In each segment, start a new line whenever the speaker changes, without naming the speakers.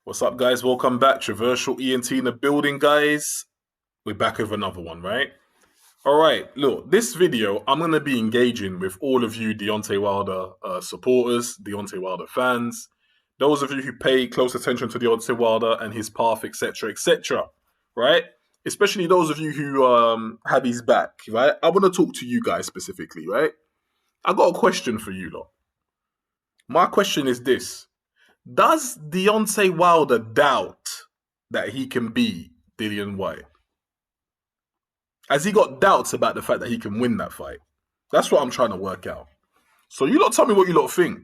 What's up, guys? Welcome back. Traversal ENT in the building, guys. We're back with another one, right? All right, look, this video, I'm going to be engaging with all of you Deontay Wilder supporters, Deontay Wilder fans, those of you who pay close attention to Deontay Wilder and his path, etc., right? Especially those of you who have his back, right? I want to talk to you guys specifically, right? I got a question for you lot. My question is this. Does Deontay Wilder doubt that he can beat Dillian Whyte? Has he got doubts about the fact that he can win that fight? That's what I'm trying to work out. So you lot tell me what you lot think.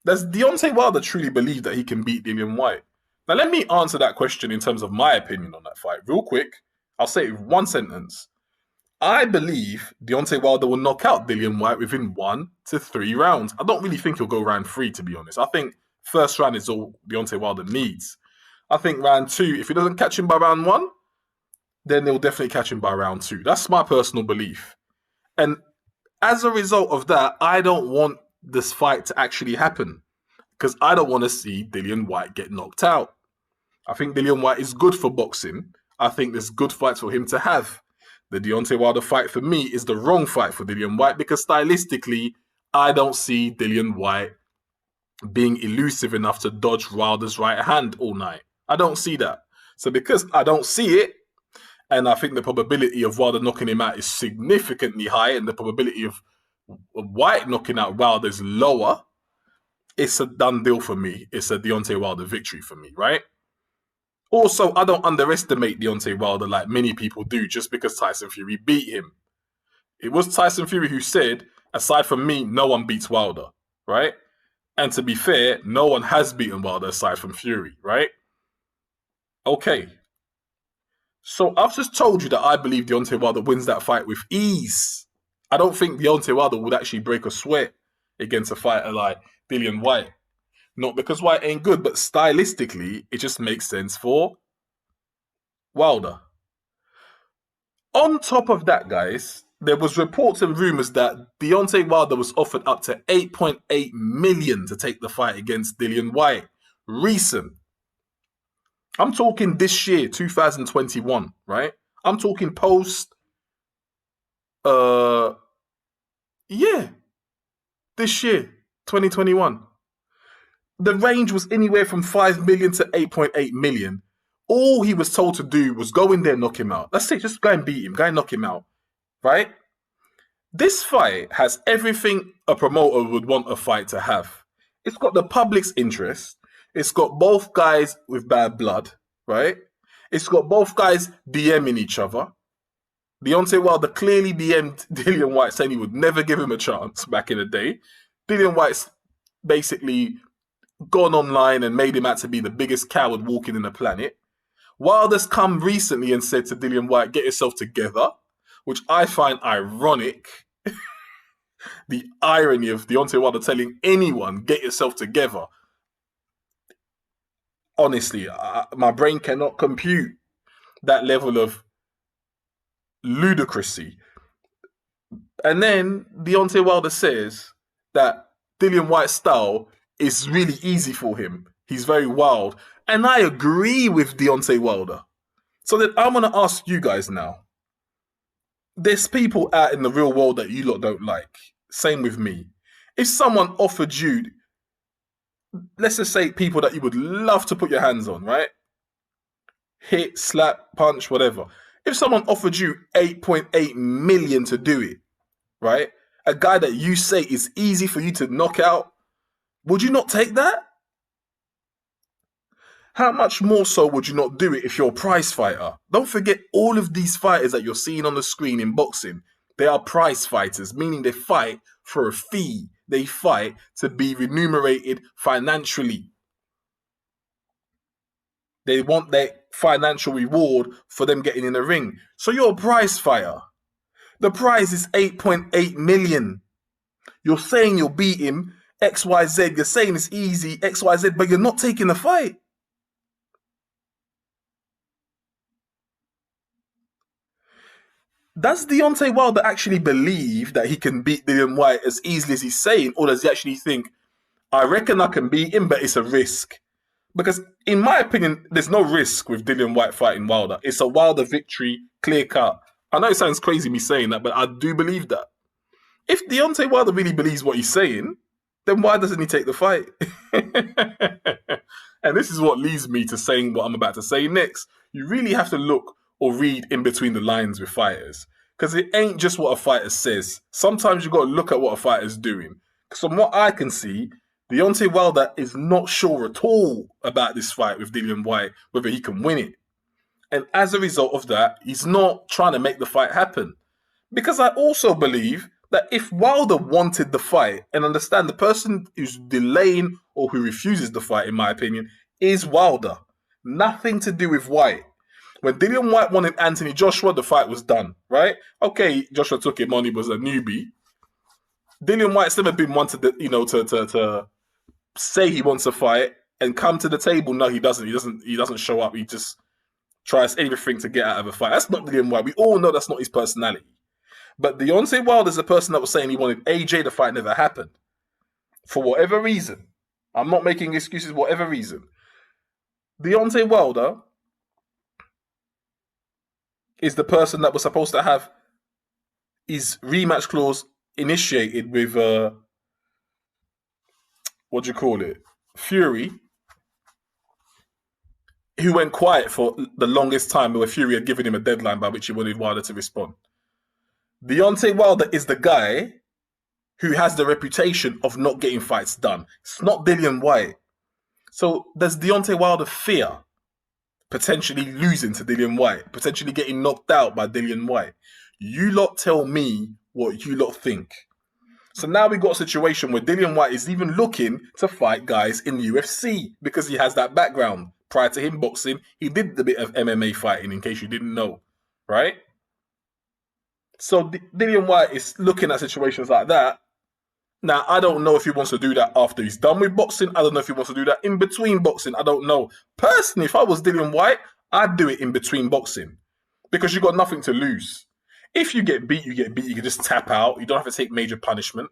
Does Deontay Wilder truly believe that he can beat Dillian Whyte? Now let me answer that question in terms of my opinion on that fight. Real quick, I'll say it in one sentence. I believe Deontay Wilder will knock out Dillian Whyte within 1 to 3 rounds. I don't really think he'll go round 3, to be honest. I think first round is all Deontay Wilder needs. I think round 2, if he doesn't catch him by round 1, then they'll definitely catch him by round 2. That's my personal belief. And as a result of that, I don't want this fight to actually happen because I don't want to see Dillian Whyte get knocked out. I think Dillian Whyte is good for boxing. I think there's good fights for him to have. The Deontay Wilder fight for me is the wrong fight for Dillian Whyte because stylistically, I don't see Dillian Whyte being elusive enough to dodge Wilder's right hand all night. I don't see that. So because I don't see it, and I think the probability of Wilder knocking him out is significantly high, and the probability of Whyte knocking out Wilder is lower, it's a done deal for me. It's a Deontay Wilder victory for me, right? Also, I don't underestimate Deontay Wilder like many people do just because Tyson Fury beat him. It was Tyson Fury who said, aside from me, no one beats Wilder, right? And to be fair, no one has beaten Wilder aside from Fury, right? Okay. So I've just told you that I believe Deontay Wilder wins that fight with ease. I don't think Deontay Wilder would actually break a sweat against a fighter like Dillian Whyte. Not because Whyte ain't good, but stylistically, it just makes sense for Wilder. On top of that, guys, there was reports and rumours that Deontay Wilder was offered up to 8.8 million to take the fight against Dillian Whyte. Recent. I'm talking this year, 2021, right? I'm talking post, this year, 2021. The range was anywhere from 5 million to 8.8 million. All he was told to do was go in there and knock him out. That's it, just go and beat him, go and knock him out, right? This fight has everything a promoter would want a fight to have. It's got the public's interest. It's got both guys with bad blood, right? It's got both guys DMing each other. Deontay Wilder clearly DM'd Dillian Whyte saying he would never give him a chance back in the day. Dillian Whyte's basically gone online and made him out to be the biggest coward walking in the planet. Wilder's come recently and said to Dillian Whyte, get yourself together, which I find ironic. The irony of Deontay Wilder telling anyone, get yourself together. Honestly, my brain cannot compute that level of ludicrousy. And then Deontay Wilder says that Dillian Whyte's style is really easy for him. He's very wild. And I agree with Deontay Wilder. So then I'm going to ask you guys now. There's people out in the real world that you lot don't like. Same with me. If someone offered you, let's just say people that you would love to put your hands on, right? Hit, slap, punch, whatever. If someone offered you 8.8 million to do it, right? A guy that you say is easy for you to knock out, would you not take that? How much more so would you not do it if you're a prize fighter? Don't forget all of these fighters that you're seeing on the screen in boxing, they are prize fighters, meaning they fight for a fee. They fight to be remunerated financially. They want their financial reward for them getting in the ring. So you're a prize fighter. The prize is 8.8 million. You're saying you'll beat him, XYZ. You're saying it's easy, XYZ, but you're not taking the fight. Does Deontay Wilder actually believe that he can beat Dillian Whyte as easily as he's saying, or does he actually think, I reckon I can beat him, but it's a risk? Because in my opinion, there's no risk with Dillian Whyte fighting Wilder. It's a Wilder victory, clear cut. I know it sounds crazy me saying that, but I do believe that. If Deontay Wilder really believes what he's saying, then why doesn't he take the fight? And this is what leads me to saying what I'm about to say next. You really have to look or read in between the lines with fighters. Because it ain't just what a fighter says. Sometimes you got to look at what a fighter's doing. Because from what I can see, Deontay Wilder is not sure at all about this fight with Dillian Whyte, whether he can win it. And as a result of that, he's not trying to make the fight happen. Because I also believe that if Wilder wanted the fight, and understand the person who's delaying or who refuses the fight, in my opinion, is Wilder. Nothing to do with Whyte. When Dillian Whyte wanted Anthony Joshua, the fight was done, right? Okay, Joshua took him on, he was a newbie. Dillian Whyte's never been one to say he wants a fight and come to the table. No, he doesn't. He doesn't show up. He just tries everything to get out of a fight. That's not Dillian Whyte. We all know that's not his personality. But Deontay Wilder is the person that was saying he wanted AJ. The fight never happened. For whatever reason. I'm not making excuses, whatever reason. Deontay Wilder is the person that was supposed to have his rematch clause initiated with, Fury, who went quiet for the longest time, where Fury had given him a deadline by which he wanted Wilder to respond. Deontay Wilder is the guy who has the reputation of not getting fights done. It's not Dillian Whyte. So does Deontay Wilder fear potentially losing to Dillian Whyte, potentially getting knocked out by Dillian Whyte? You lot tell me what you lot think. So now we've got a situation where Dillian Whyte is even looking to fight guys in the UFC because he has that background. Prior to him boxing, he did a bit of MMA fighting, in case you didn't know, right? So Dillian Whyte is looking at situations like that. Now, I don't know if he wants to do that after he's done with boxing. I don't know if he wants to do that in between boxing. I don't know. Personally, if I was Dillian Whyte, I'd do it in between boxing because you've got nothing to lose. If you get beat, you get beat. You can just tap out. You don't have to take major punishment.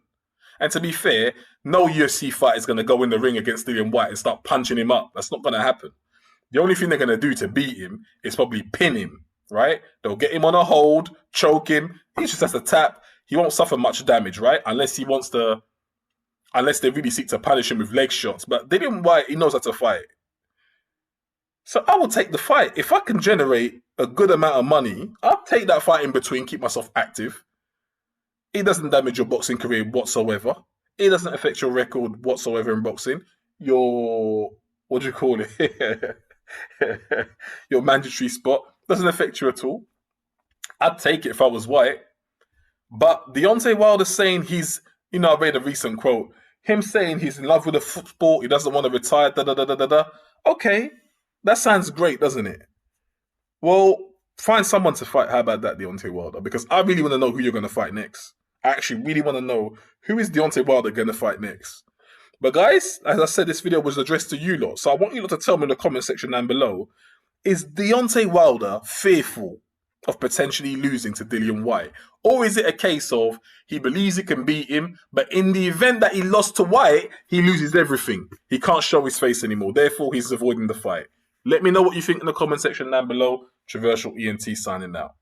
And to be fair, no UFC fighter is going to go in the ring against Dillian Whyte and start punching him up. That's not going to happen. The only thing they're going to do to beat him is probably pin him, right? They'll get him on a hold, choke him. He just has to tap. He won't suffer much damage, right? Unless they really seek to punish him with leg shots. But Dillian Whyte, he knows how to fight. So I will take the fight. If I can generate a good amount of money, I'll take that fight in between, keep myself active. It doesn't damage your boxing career whatsoever. It doesn't affect your record whatsoever in boxing. Your your mandatory spot doesn't affect you at all. I'd take it if I was Whyte. But Deontay Wilder saying I read a recent quote, him saying he's in love with the sport, he doesn't want to retire, da-da-da-da-da. Okay, that sounds great, doesn't it? Well, find someone to fight. How about that, Deontay Wilder? Because I really want to know who you're going to fight next. I actually really want to know who is Deontay Wilder going to fight next. But guys, as I said, this video was addressed to you lot. So I want you lot to tell me in the comment section down below, is Deontay Wilder fearful of potentially losing to Dillian Whyte? Or is it a case of he believes he can beat him, but in the event that he lost to Whyte, he loses everything. He can't show his face anymore. Therefore, he's avoiding the fight. Let me know what you think in the comment section down below. Controversial ENT signing out.